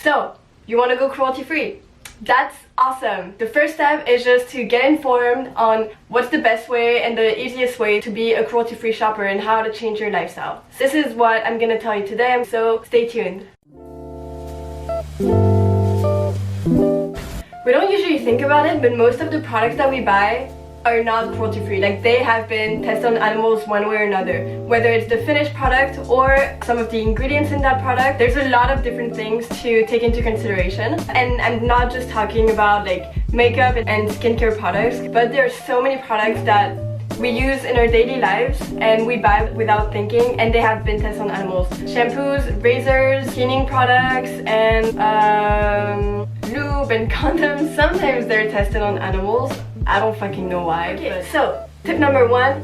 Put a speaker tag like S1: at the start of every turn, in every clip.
S1: So, you want to go cruelty-free? That's awesome! The first step is just to get informed on what's the best way and the easiest way to be a cruelty-free shopper and how to change your lifestyle. This is what I'm gonna tell you today, so stay tuned. We don't usually think about it, but most of the products that we buy are not cruelty-free. Like, they have been tested on animals one way or another. Whether it's the finished product or some of the ingredients in that product, there's a lot of different things to take into consideration. And I'm not just talking about like makeup and skincare products, but there are so many products that we use in our daily lives and we buy without thinking, and they have been tested on animals. Shampoos, razors, cleaning products, and lube and condoms. Sometimes they're tested on animals. I don't fucking know why. Okay, so tip number one,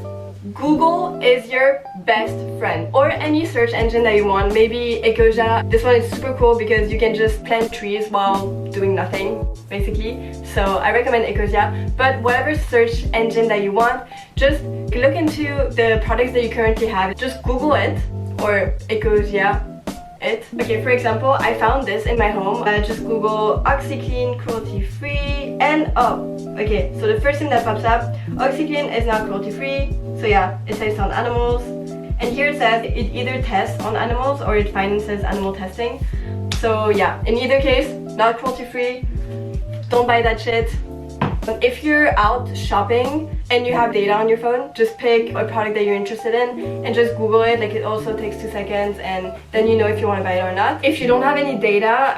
S1: Google is your best friend, or any search engine that you want. Maybe Ecosia. This one is super cool because you can just plant trees while doing nothing, basically. So I recommend Ecosia. But whatever search engine that you want, just look into the products that you currently have. Just Google it, or Ecosia it. Okay, for example, I found this in my home. Just Google OxyClean cruelty-free and okay, so the first thing that pops up, OxyClean is not cruelty-free. So yeah, it says on animals. And here it says it either tests on animals or it finances animal testing. So yeah, in either case, not cruelty-free. Don't buy that shit. If you're out shopping and you have data on your phone, just pick a product that you're interested in and just Google it. Like, it also takes 2 seconds and then you know if you want to buy it or not. If you don't have any data,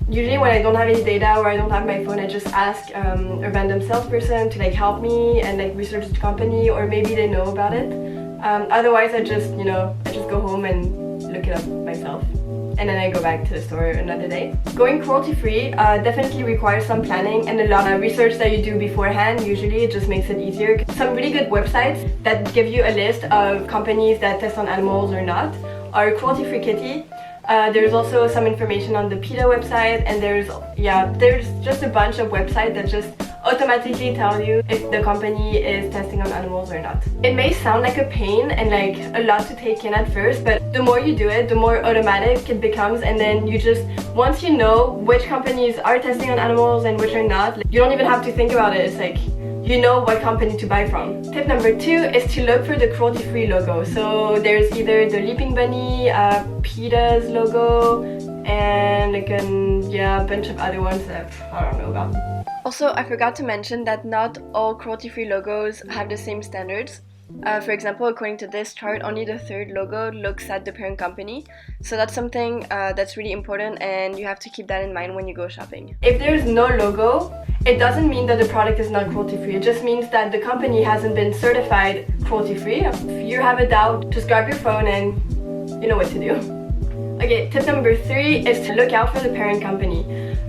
S1: usually when I don't have any data or I don't have my phone, I just ask a random salesperson to like help me and like research the company, or maybe they know about it. Otherwise, I just go home and look it up myself. And then I go back to the store another day. Going cruelty-free definitely requires some planning and a lot of research that you do beforehand. Usually it just makes it easier. Some really good websites that give you a list of companies that test on animals or not are Cruelty-Free Kitty. There's also some information on the PETA website, and there's just a bunch of websites that just automatically tell you if the company is testing on animals or not. It may sound like a pain and like a lot to take in at first, but the more you do it, the more automatic it becomes, and then you just, once you know which companies are testing on animals and which are not, you don't even have to think about it. It's like, you know what company to buy from. Tip number 2 is to look for the cruelty-free logo. So there's either the Leaping Bunny, PETA's logo, and like a bunch of other ones that I don't know about. Also, I forgot to mention that not all cruelty-free logos have the same standards. For example, according to this chart, only the 3rd logo looks at the parent company. So that's something that's really important, and you have to keep that in mind when you go shopping. If there's no logo, it doesn't mean that the product is not cruelty-free. It just means that the company hasn't been certified cruelty-free. If you have a doubt, just grab your phone and you know what to do. Okay, tip number 3 is to look out for the parent company.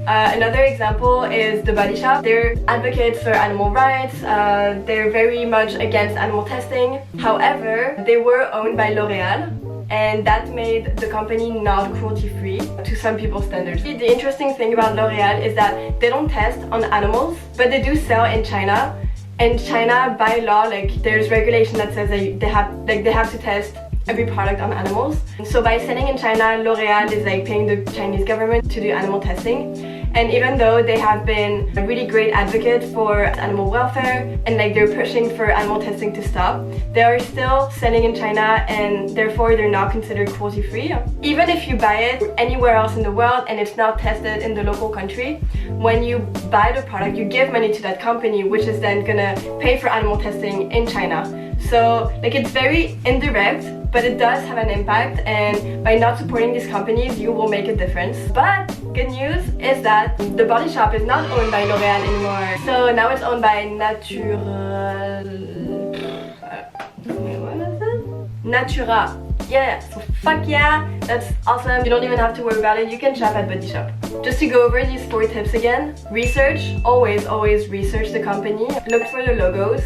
S1: Another example is The Body Shop. They're advocates for animal rights. They're very much against animal testing. However, they were owned by L'Oreal, and that made the company not cruelty-free to some people's standards. The interesting thing about L'Oreal is that they don't test on animals, but they do sell in China. And China, by law, like, there's regulation that says that they have to test every product on animals. So by selling in China, L'Oreal is like paying the Chinese government to do animal testing. And even though they have been a really great advocate for animal welfare and like they're pushing for animal testing to stop, they are still selling in China, and therefore they're not considered cruelty-free. Even if you buy it anywhere else in the world and it's not tested in the local country, when you buy the product, you give money to that company, which is then gonna pay for animal testing in China. So like, it's very indirect, but it does have an impact, and by not supporting these companies, you will make a difference. But good news is that The Body Shop is not owned by L'Oreal anymore. So now it's owned by Natura. Yeah, so fuck yeah, that's awesome. You don't even have to worry about it. You can shop at Body Shop. Just to go over these 4 tips again. Research, always research the company. Look for the logos.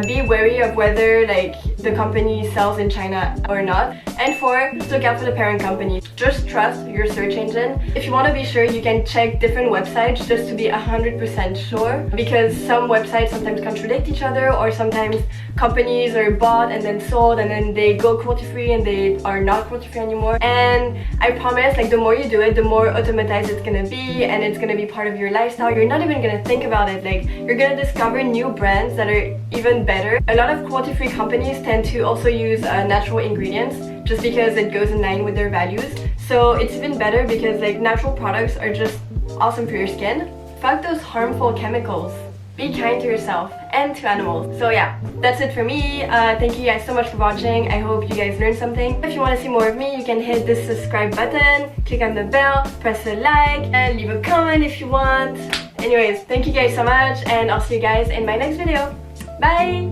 S1: Be wary of whether like the company sells in China or not. And 4, look out for the parent company. Just trust your search engine. If you want to be sure, you can check different websites just to be 100% sure, because some websites sometimes contradict each other, or sometimes companies are bought and then sold and then they go cruelty-free and they are not cruelty-free anymore. And I promise, like, the more you do it, the more automatized it's gonna be, and it's gonna be part of your lifestyle. You're not even gonna think about it. Like, you're gonna discover new brands that are even better. A lot of cruelty-free companies tend to also use natural ingredients just because it goes in line with their values. So it's even better because like natural products are just awesome for your skin. Fuck those harmful chemicals. Be kind to yourself and to animals. So yeah, that's it for me. Thank you guys so much for watching. I hope you guys learned something. If you want to see more of me, you can hit the subscribe button, click on the bell, press a like, and leave a comment if you want. Anyways, thank you guys so much, and I'll see you guys in my next video. Bye!